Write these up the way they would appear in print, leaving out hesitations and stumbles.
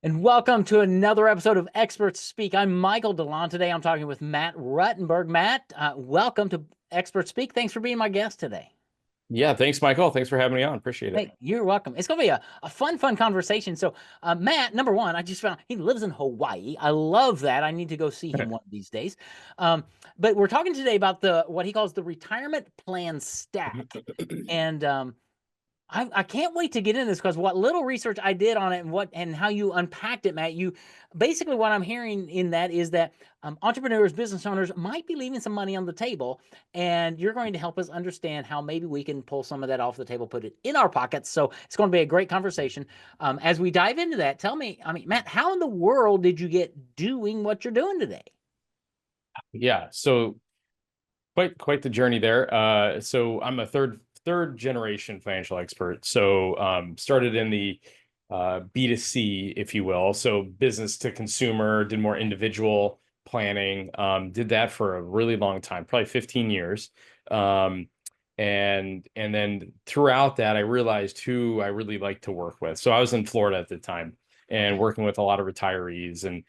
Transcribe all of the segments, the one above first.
And welcome to another episode of Experts Speak. I'm Michael DeLon. Today I'm talking with Matt Ruttenberg. Matt, welcome to Experts Speak. Thanks for being my guest today. Yeah, thanks, Michael. Thanks for having me on. Appreciate it. Hey, you're welcome. It's going to be a fun conversation. So, Matt, number one, I just found he lives in Hawaii. I love that. I need to go see him one of these days. Um, but we're talking today about the what he calls the retirement plan stack. And I can't wait to get into this because what little research I did on it and how you unpacked it, Matt, you basically what I'm hearing in that is that entrepreneurs, business owners might be leaving some money on the table, and you're going to help us understand how maybe we can pull some of that off the table, put it in our pockets. So it's going to be a great conversation. As we dive into that, tell me, Matt, how in the world did you get doing what you're doing today? Yeah, so quite the journey there. So I'm a third generation financial expert. So started in the B2C, if you will, so business to consumer, did more individual planning. Did that for a really long time, probably 15 years. Um, and then throughout that, I realized who I really like to work with. So I was in Florida at the time and Okay. working with a lot of retirees and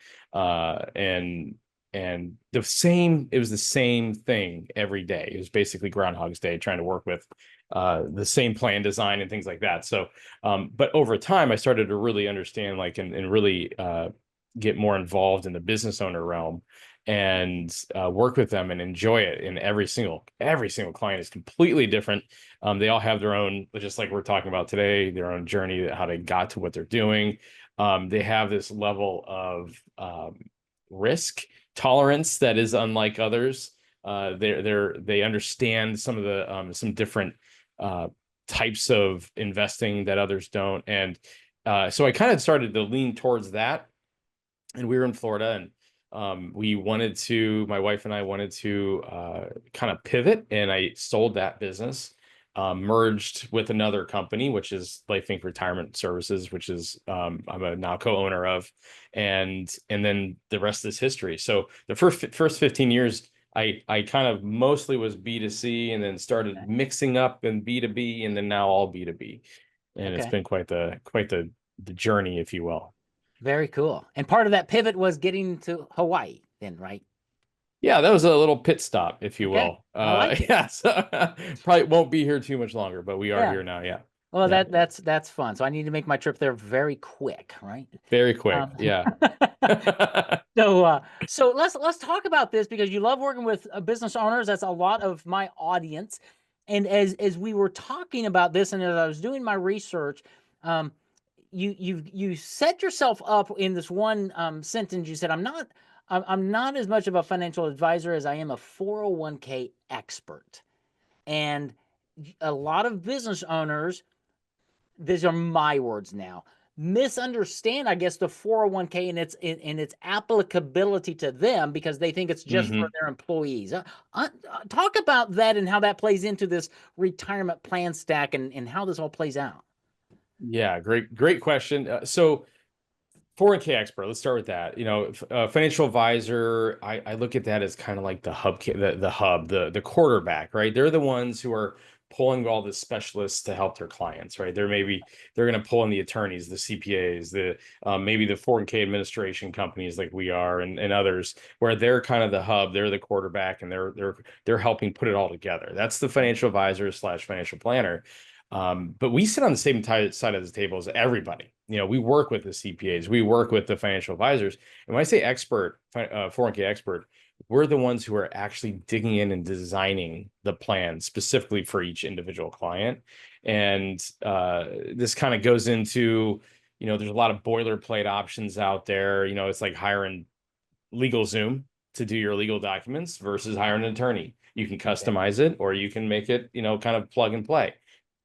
it was the same thing every day. It was basically Groundhog's Day, trying to work with the same plan design and things like that. So, but over time, I started to really understand, like, and really get more involved in the business owner realm and work with them and enjoy it. And every single client is completely different. They all have their own, just like we're talking about today, their own journey, how they got to what they're doing. They have this level of risk tolerance that is unlike others. They understand some of the some different uh, types of investing that others don't, and so I kind of started to lean towards that. And we were in Florida, and my wife and I wanted to kind of pivot, and I sold that business. Merged with another company, which is Life Inc. Retirement Services, which is I'm a now co-owner of, and then the rest is history. So the first 15 years, I kind of mostly was B2C, and then started mixing up in B2B, and then now all B2B, and it's Okay. been quite the journey, if you will. Very cool. And part of that pivot was getting to Hawaii, then, right? Yeah, that was a little pit stop, if you Okay. will. I like it. Yeah, so probably won't be here too much longer, but we are Yeah. here now. Yeah, Well, yeah, that's fun. So I need to make my trip there very quick, right? very quick. Um, Yeah. so let's talk about this because you love working with business owners. That's a lot of my audience. And as we were talking about this, and as I was doing my research, um, you set yourself up in this one sentence. You said, I'm not as much of a financial advisor as I am a 401k expert. And a lot of business owners, these are my words now, misunderstand, I guess, the 401k and its applicability to them because they think it's just for hmm their employees. Talk about that and how that plays into this retirement plan stack and how this all plays out. Yeah, great question. So 401k expert, let's start with that. Financial advisor, I look at that as kind of like the the quarterback, right? They're the ones who are pulling all the specialists to help their clients, right? They're going to pull in the attorneys, the CPAs, the maybe the 401k administration companies like we are, and others, where they're kind of the hub, they're the quarterback, and they're helping put it all together. That's the financial advisor slash financial planner. But we sit on the same side of the table as everybody. We work with the CPAs, we work with the financial advisors. And when I say expert, 401k expert, we're the ones who are actually digging in and designing the plan specifically for each individual client. And this kind of goes into, there's a lot of boilerplate options out there. It's like hiring LegalZoom to do your legal documents versus hiring an attorney. You can Okay. customize it, or you can make it, kind of plug and play.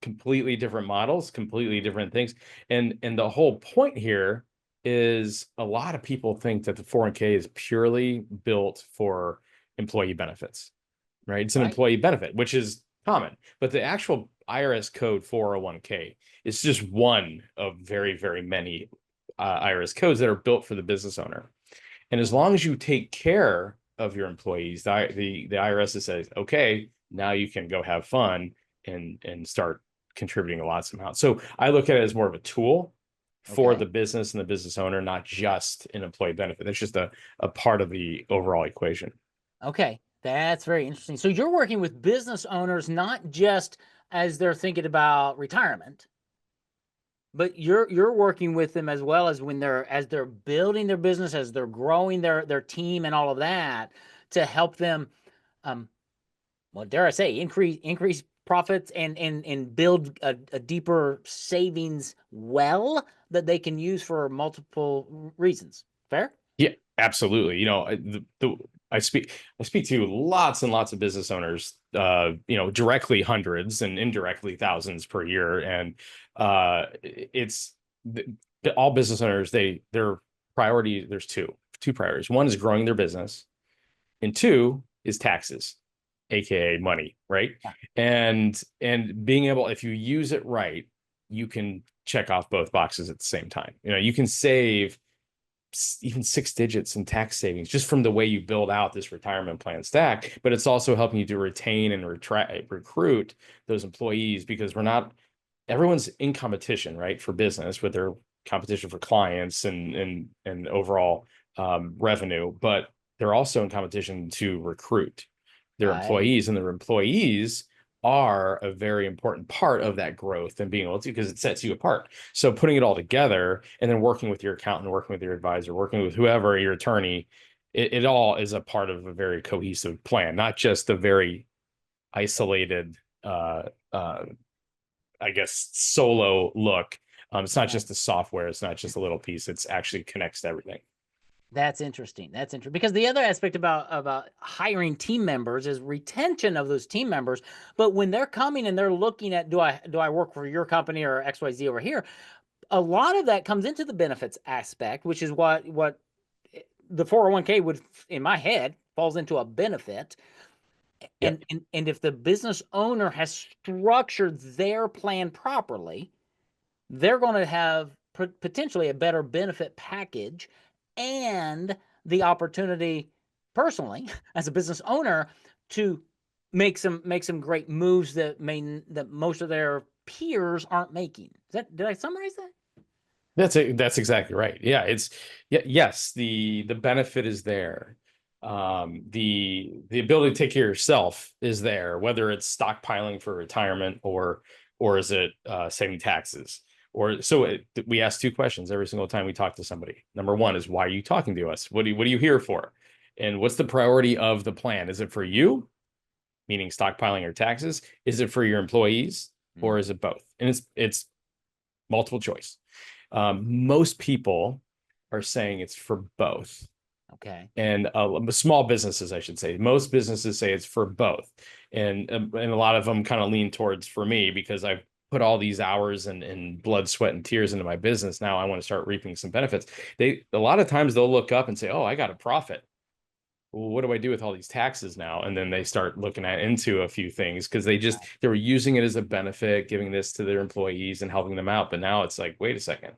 Completely different models, completely different things. And the whole point here is a lot of people think that the 401k is purely built for employee benefits, right? It's an Right. employee benefit, which is common, but the actual IRS code 401k is just one of very, very many IRS codes that are built for the business owner. And as long as you take care of your employees, the IRS says, okay, now you can go have fun and start contributing a lots amount. So I look at it as more of a tool for the Okay. business and the business owner, not just an employee benefit. That's just a part of the overall equation. Okay. That's very interesting. So you're working with business owners not just as they're thinking about retirement, but you're working with them as well as when they're building their business, as they're growing their team and all of that to help them um well, dare I say, increase profits and build a deeper savings well that they can use for multiple reasons. Fair? Yeah, absolutely. I speak to lots and lots of business owners, directly hundreds and indirectly thousands per year. And it's all business owners, their priority, there's two priorities. One is growing their business, and two is taxes, aka money, right? Yeah. And being able, if you use it right, you can check off both boxes at the same time. You can save even 6 digits in tax savings just from the way you build out this retirement plan stack. But it's also helping you to retain and recruit those employees, because everyone's in competition, right, for business, with their competition for clients and overall revenue, but they're also in competition to recruit their Right. employees, and their employees are a very important part of that growth and being able to, because it sets you apart. So putting it all together and then working with your accountant, working with your advisor, working with whoever, your attorney, it all is a part of a very cohesive plan, not just a very isolated, uh, uh, I guess, solo look. It's not Right. just the software. It's not just a little piece. It's actually connects to everything. That's interesting. That's interesting because the other aspect about hiring team members is retention of those team members. But when they're coming and they're looking at do I work for your company or XYZ over here, a lot of that comes into the benefits aspect, which is what the 401k would in my head falls into a benefit. Yep. And if the business owner has structured their plan properly, they're going to have potentially a better benefit package and the opportunity personally as a business owner to make some great moves that most of their peers aren't making. Did I summarize that? That's exactly right. Yeah, yes, the benefit is there. The ability to take care of yourself is there, whether it's stockpiling for retirement, or is it saving taxes. We ask two questions every single time we talk to somebody. Number one is, why are you talking to us? What are you here for? And what's the priority of the plan? Is it for you, meaning stockpiling or taxes? Is it for your employees, or is it both? And it's multiple choice. Most people are saying it's for both. Okay. And small businesses, I should say, most businesses say it's for both. And a lot of them kind of lean towards for me, because I've put all these hours and blood, sweat, and tears into my business. Now I want to start reaping some benefits. A lot of times they'll look up and say, oh, I got a profit. Well, what do I do with all these taxes now? And then they start looking into a few things, because they were using it as a benefit, giving this to their employees and helping them out. But now it's like, wait a second,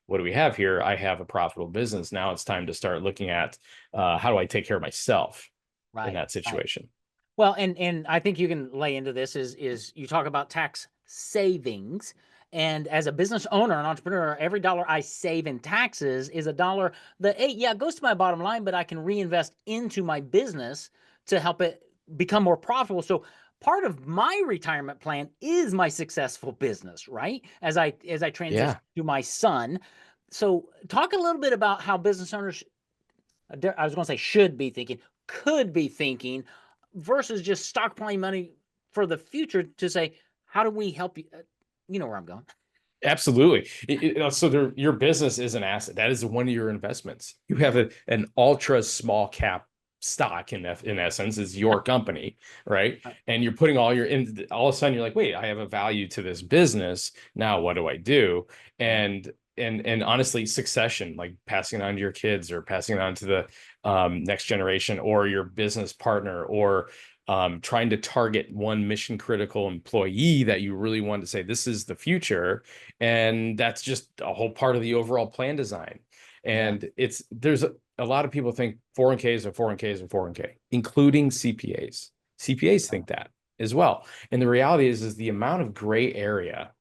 what do we have here? I have a profitable business. Now it's time to start looking at how do I take care of myself in Right. that Right. situation. Well, and I think you can lay into this is you talk about tax savings. And as a business owner, an entrepreneur, every dollar I save in taxes is a dollar that, hey, yeah, it goes to my bottom line, but I can reinvest into my business to help it become more profitable. So part of my retirement plan is my successful business, right? As I transition Yeah, to my son. So talk a little bit about how business owners, I was going to say should be thinking, could be thinking, versus just stockpiling money for the future to say, how do we help you? You know where I'm going. absolutely. So your business is an asset. That is one of your investments. You have an ultra small cap stock in essence, is your company, right? And you're putting all of a sudden you're like, wait, I have a value to this business. Now what do I do? Yeah. And honestly, succession, like passing it on to your kids, or passing it on to the next generation, or your business partner, or trying to target one mission critical employee that you really want to say, this is the future. And that's just a whole part of the overall plan design. Yeah. And there's a lot of people think 401ks are 401ks are 401k, including CPAs. CPAs think that as well. And the reality is the amount of gray area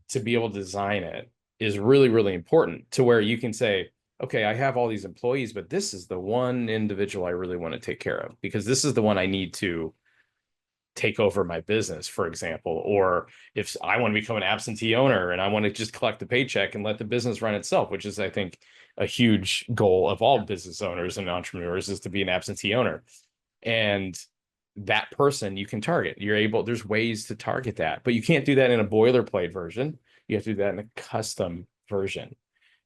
to be able to design it is really, really important to where you can say, okay, I have all these employees, but this is the one individual I really want to take care of because this is the one I need to take over my business, for example. Or if I want to become an absentee owner and I want to just collect the paycheck and let the business run itself, which is, I think, a huge goal of all business owners and entrepreneurs is to be an absentee owner. And that person you can target. There's ways to target that, but you can't do that in a boilerplate version. You have to do that in a custom version.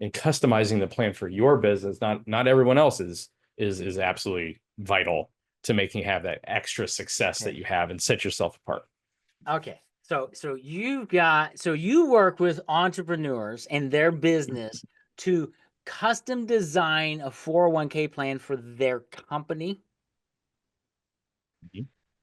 And customizing the plan for your business, not everyone else's, is absolutely vital to making have that extra success that Okay. you have and set yourself apart. Okay. So you work with entrepreneurs and their business to custom design a 401k plan for their company.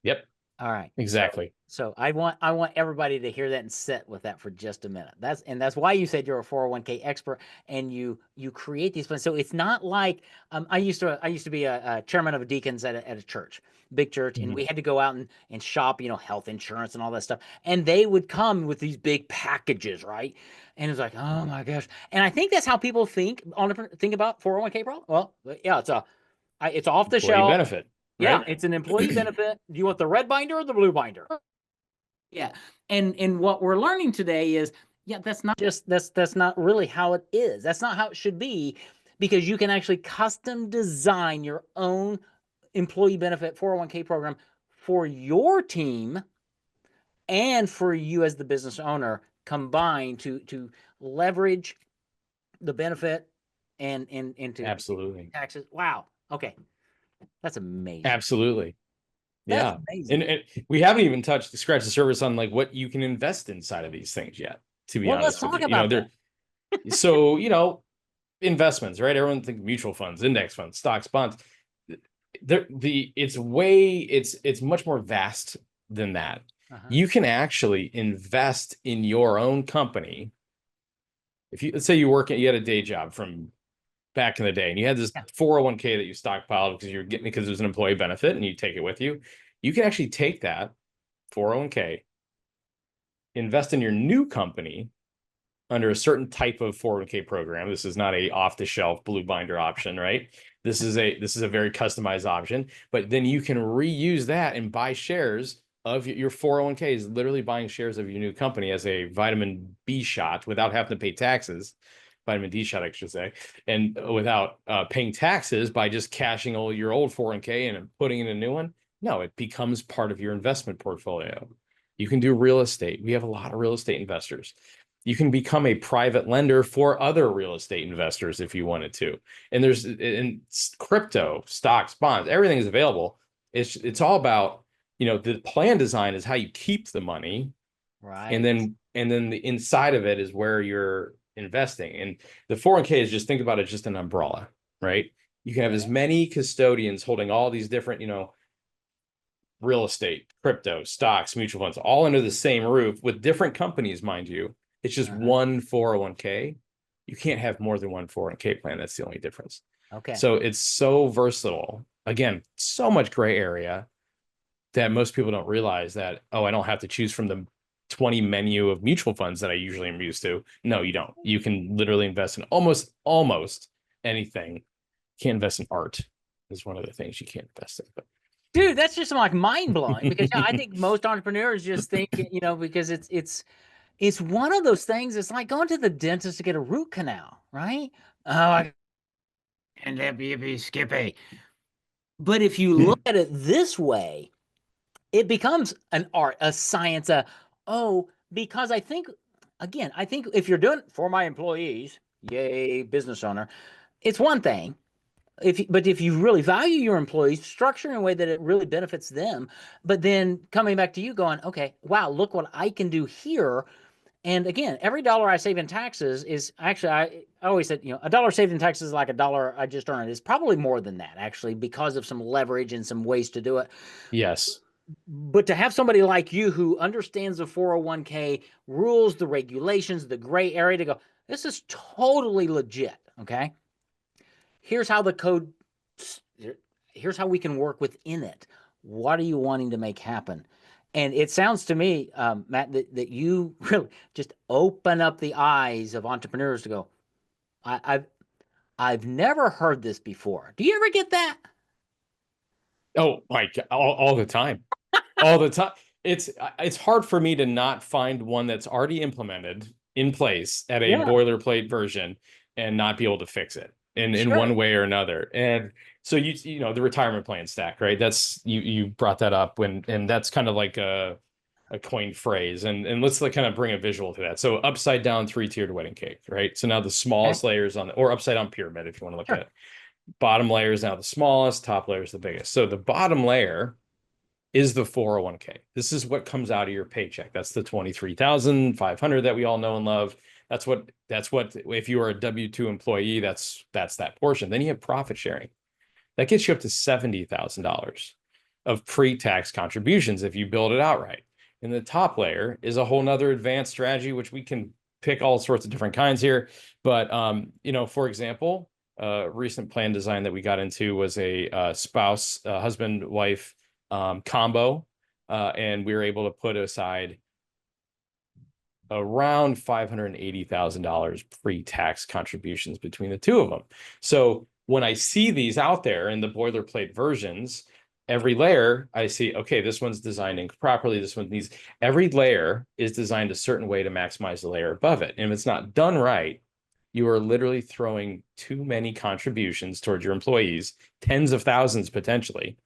Yep, All right. exactly. So I want everybody to hear that and sit with that for just a minute. That's why you said you're a 401k expert and you create these plans. So it's not like I used to be a chairman of a deacons at a church, big church, and Mhm. we had to go out and shop, health insurance and all that stuff. And they would come with these big packages, right? And it's like, oh my gosh. And I think that's how people think about 401k problem. Well, yeah, it's off the Employee shelf. benefit, Yeah, right? it's an employee benefit. Do you want the red binder or the blue binder? Yeah. And what we're learning today is, yeah, that's not really how it is. That's not how it should be, because you can actually custom design your own employee benefit 401k program for your team and for you as the business owner combined to leverage the benefit and to Absolutely. taxes. Wow. Okay. That's amazing. Absolutely. That's Yeah. amazing. And we haven't even scratched the surface on like what you can invest inside of these things yet, to be Well, let's honest with talk you. about that. So, investments, right? Everyone thinks mutual funds, index funds, stocks, bonds. It's much more vast than that. Uh-huh. You can actually invest in your own company. Let's say you had a day job from back in the day and you had this Yeah. 401k that you stockpiled because you're getting because it was an employee benefit and you take it with you. You can actually take that 401k, invest in your new company under a certain type of 401k program. This is not a off-the-shelf blue binder option, right? This is a very customized option, but then you can reuse that and buy shares of your 401k is literally buying shares of your new company as a vitamin B shot without having to pay taxes. Vitamin D shot, I should say, and without paying taxes by just cashing all your old 401k and putting in a new one. No, it becomes part of your investment portfolio. You can do real estate. We have a lot of real estate investors. You can become a private lender for other real estate investors if you wanted to. And there's in crypto, stocks, bonds, everything is available. It's all about, the plan design is how you keep the money, and Right. then the inside of it is where you're investing. And the 401k is just think about it just an umbrella, right? You can have Okay. as many custodians holding all these different, real estate, crypto, stocks, mutual funds, all under the same roof with different companies, mind you. It's just Uh-huh. one 401k. You can't have more than one 401k plan. That's the only difference. Okay. So it's so versatile. Again, so much gray area that most people don't realize that, oh, I don't have to choose from the 20 menu of mutual funds that I usually am used to. No, you don't. You can literally invest in almost anything. You can't invest in art is one of the things you can't invest in. Dude, that's just like mind blowing, because yeah, I But think most entrepreneurs just think, because it's one of those things. It's like going to the dentist to get a root canal, right? Oh, and that be Skippy. But if you look at it this way, it becomes an art, a science, because I think if you're doing it for my employees, yay, business owner, it's one thing. But if you really value your employees, structure in a way that it really benefits them, but then coming back to you going, okay, wow, look what I can do here. And again, every dollar I save in taxes is actually, I always said, a dollar saved in taxes is like a dollar I just earned. It's probably more than that, actually, because of some leverage and some ways to do it. yes, But to have somebody like you who understands the 401k rules, the regulations, the gray area, to go, this is totally legit. Okay. Here's how the code, here's how we can work within it. What are you wanting to make happen? And it sounds to me, Matt, that you really just open up the eyes of entrepreneurs to go, I, I've I've never heard this before. Do you ever get that? Oh my God, all the time, all the time. It's hard for me to not find one that's already implemented in place at a Yeah, boilerplate version and not be able to fix it in sure. one way or another. And so you know the retirement plan stack, right? That's you brought that up when, and that's kind of like a coined phrase. And let's like kind of bring a visual to that. So upside down three-tiered wedding cake, right? So now the Okay, smallest layers on the, or upside down pyramid if you want to look at sure. it. Bottom layer is now the smallest, top layer is the biggest. So the bottom layer is the 401k. This is what comes out of your paycheck. That's the 23,500 that we all know and love. That's what if you are a W2 employee, that's that portion. Then you have profit sharing. That gets you up to $70,000 of pre-tax contributions if you build it outright. And the top layer is a whole nother advanced strategy, which we can pick all sorts of different kinds here. But you know, for example, recent plan design that we got into was a spouse, husband, wife combo, and we were able to put aside around $580,000 pre-tax contributions between the two of them. So when I see these out there in the boilerplate versions, every layer I see, okay, this one's designed properly. This one needs, every layer is designed a certain way to maximize the layer above it. And if it's not done right, you are literally throwing too many contributions towards your employees, tens of thousands potentially,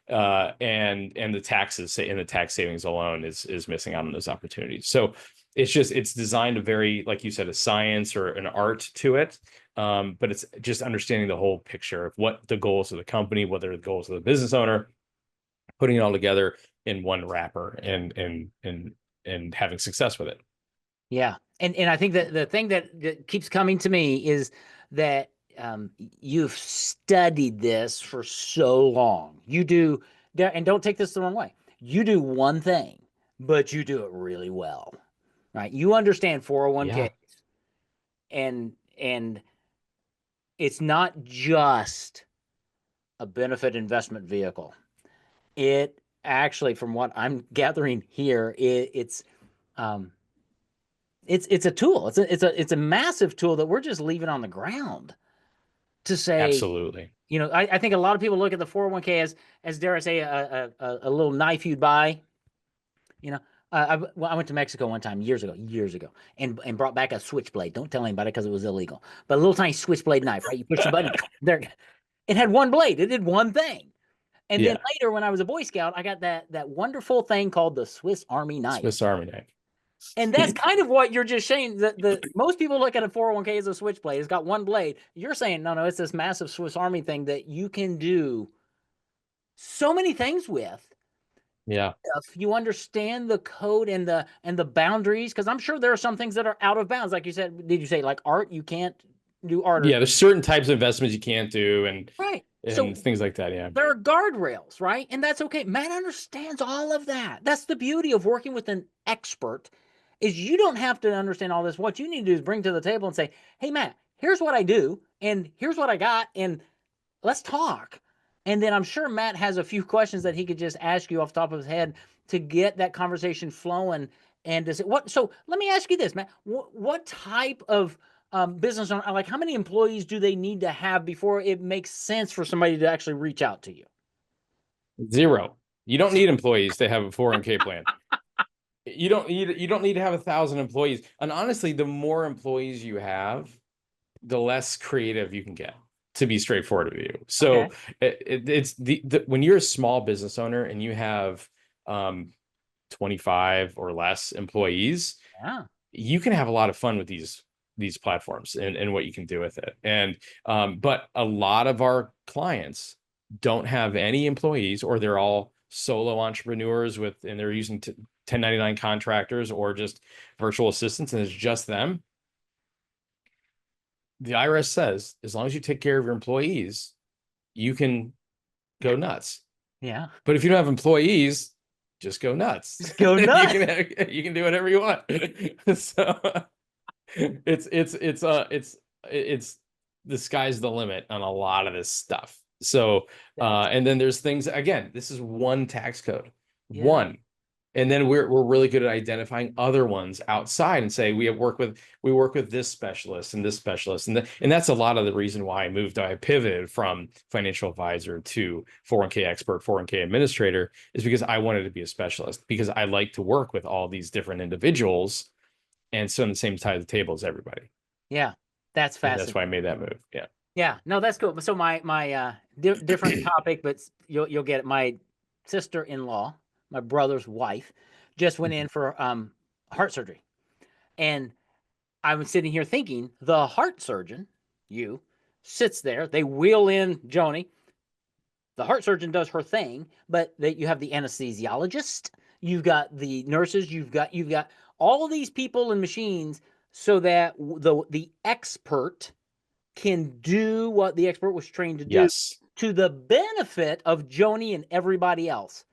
and the taxes and the tax savings alone is missing out on those opportunities. So it's designed a very, like you said, a science or an art to it. But it's just understanding the whole picture of what the goals of the company, what are the goals of the business owner, putting it all together in one wrapper and having success with it. Yeah. And I think that the thing that keeps coming to me is that you've studied this for so long. You do, and don't take this the wrong way. You do one thing, but you do it really well, right? You understand 401k, Yeah. and it's not just a benefit investment vehicle. It actually, from what I'm gathering here, um, it's a tool. It's a massive tool that we're just leaving on the ground to say, Absolutely. I think a lot of people look at the 401k as dare I say a little knife you'd buy. You know, I went to Mexico one time years ago, and brought back a switchblade. Don't tell anybody because it was illegal. But a little tiny switchblade knife, right? You push the button, there. It had one blade. It did one thing. And then Yeah. later, when I was a Boy Scout, I got that wonderful thing called the Swiss Army knife. Swiss Army knife. And that's kind of what you're just saying. The most people look at a 401k as a switchblade. It's got one blade. You're saying no, it's this massive Swiss Army thing that you can do so many things with Yeah. if you understand the code and the boundaries. Because I'm sure there are some things that are out of bounds. Like you said, did you say like art? You can't do art, or Yeah, there's certain types of investments you can't do right? and So things like that. Yeah. there are guardrails, right? And that's okay. Matt understands all of that. That's the beauty of working with an expert is you don't have to understand all this. What you need to do is bring to the table and say, "Hey Matt, here's what I do and here's what I got and let's talk." And then I'm sure Matt has a few questions that he could just ask you off the top of his head to get that conversation flowing and to say what. So let me ask you this, Matt. What type of business owner, like how many employees do they need to have before it makes sense for somebody to actually reach out to you? Zero. You don't need employees to have a 401k plan. You don't need to have 1,000 employees. And honestly, the more employees you have, the less creative you can get, to be straightforward with you. Okay. So it's the when you're a small business owner and you have 25 or less employees, Yeah. you can have a lot of fun with these platforms and what you can do with it. And but a lot of our clients don't have any employees, or they're all solo entrepreneurs and they're using 1099 contractors or just virtual assistants, and it's just them. The IRS says as long as you take care of your employees, you can go nuts. Yeah. But if you don't have employees, just go nuts. Just go nuts. You can do whatever you want. So it's the sky's the limit on a lot of this stuff. So That's and then there's things, again, this is one tax code. yeah. One. And then we're really good at identifying other ones outside and say we work with this specialist and this specialist. And that's a lot of the reason why I pivoted from financial advisor to 401k expert, 401k administrator, is because I wanted to be a specialist, because I like to work with all these different individuals and sit on the same side of the table as everybody. Yeah, that's And that's fascinating. why I made that move. Yeah. Yeah, no, that's cool. So my different topic, but you'll get it. My sister-in-law, my brother's wife, just went in for heart surgery, and I was sitting here thinking the heart surgeon, you, sits there. They wheel in Joni. The heart surgeon does her thing, but that you have the anesthesiologist, you've got the nurses, you've got all these people and machines, so that the expert can do what the expert was trained to do, Yes. to the benefit of Joni and everybody else.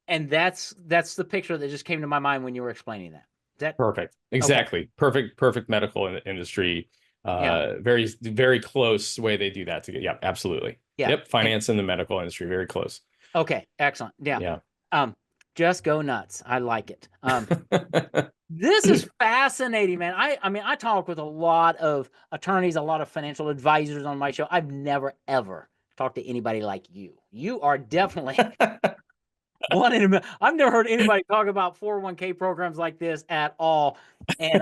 And that's the picture that just came to my mind when you were explaining that. Is that Perfect. okay? Exactly. Perfect medical industry. Yeah, Very close way they do that together. Yeah, absolutely. yeah. Yep. And Finance and the medical industry, very close. okay, excellent. Yeah. Yeah. Um, just go nuts. I like it. This is fascinating, man. I mean, I talk with a lot of attorneys, a lot of financial advisors on my show. I've never ever talked to anybody like you. You are definitely one in a million. I've never heard anybody talk about 401k programs like this at all. And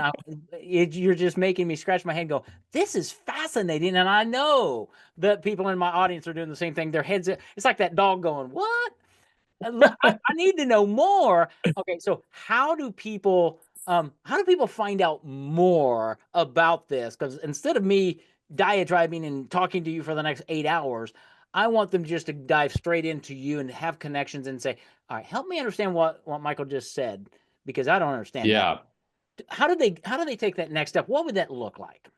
you're just making me scratch my head and go, this is fascinating. And I know that people in my audience are doing the same thing. Their heads, it's like that dog going, what? I need to know more. Okay, so how do people find out more about this? Because instead of me diatribing and talking to you for the next 8 hours, I want them just to dive straight into you and have connections and say, all right, help me understand what Michael just said, because I don't understand that. Yeah. How do they take that next step? What would that look like?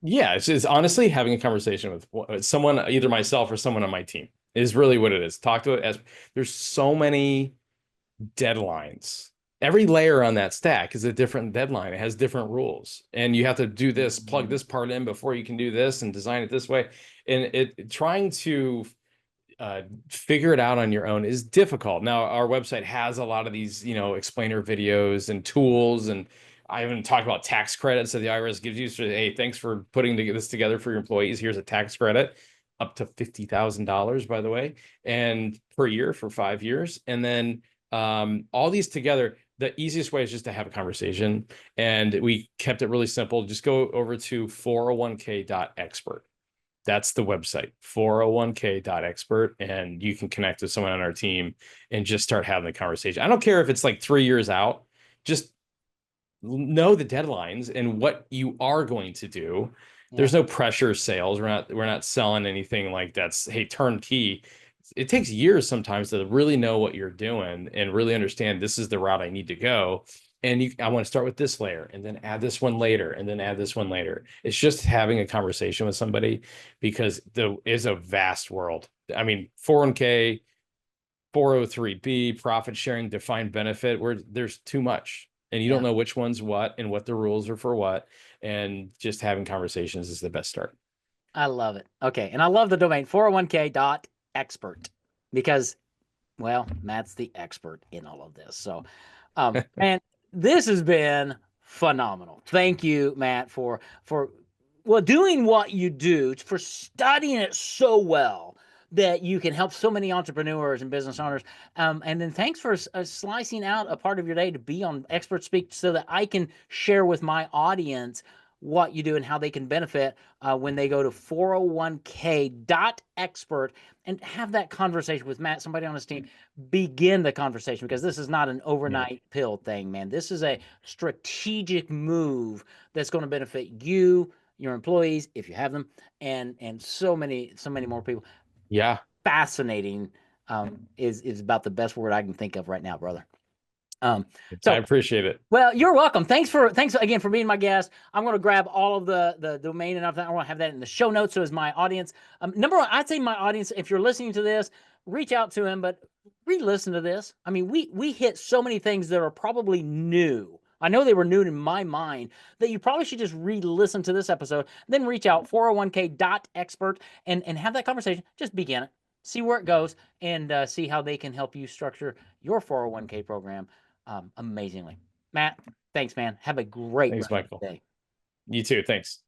Yeah. It's honestly having a conversation with someone, either myself or someone on my team, is really what it is. Talk to it as there's so many deadlines. Every layer on that stack is a different deadline. It has different rules. And you have to do this, plug this part in before you can do this and design it this way. And trying to figure it out on your own is difficult. Now, our website has a lot of these, explainer videos and tools. And I even talked about tax credits that the IRS gives you. So, hey, thanks for putting this together for your employees. Here's a tax credit up to $50,000, by the way, and per year for 5 years. And then all these together, the easiest way is just to have a conversation. And we kept it really simple. Just go over to 401k.expert. That's the website, 401k.expert, and you can connect with someone on our team and just start having the conversation. I don't care if it's like 3 years out, just know the deadlines and what you are going to do. Yeah. There's no pressure sales. We're not selling anything like that's, hey, turnkey. It takes years sometimes to really know what you're doing and really understand this is the route I need to go. And I want to start with this layer and then add this one later and then add this one later. It's just having a conversation with somebody, because there is a vast world. I mean, 401k, 403b, profit sharing, defined benefit, where there's too much and you don't know which one's what and what the rules are for what. And just having conversations is the best start. I love it. Okay. And I love the domain 401k.expert, because, well, Matt's the expert in all of this. So, man, this has been phenomenal. Thank you, Matt, for doing what you do, for studying it so well that you can help so many entrepreneurs and business owners. And then thanks for slicing out a part of your day to be on Expert Speak, so that I can share with my audience what you do and how they can benefit when they go to 401k.expert and have that conversation with Matt, somebody on his team. Begin the conversation, because this is not an overnight pill thing, man. This is a strategic move that's going to benefit you, your employees, if you have them, and so many more people. Yeah. Fascinating is about the best word I can think of right now, brother. I So appreciate it. well, you're welcome. Thanks again for being my guest. I'm going to grab all of the domain and everything. I want to have that in the show notes, so as my audience. Number one, I'd say my audience, if you're listening to this, reach out to him, but re-listen to this. I mean, we hit so many things that are probably new. I know they were new in my mind, that you probably should just re-listen to this episode, then reach out 401k.expert and have that conversation. Just begin it. see where it goes, and see how they can help you structure your 401k program amazingly. Matt, thanks, man. Have a great Thanks, rest of Michael. the day. You too. Thanks.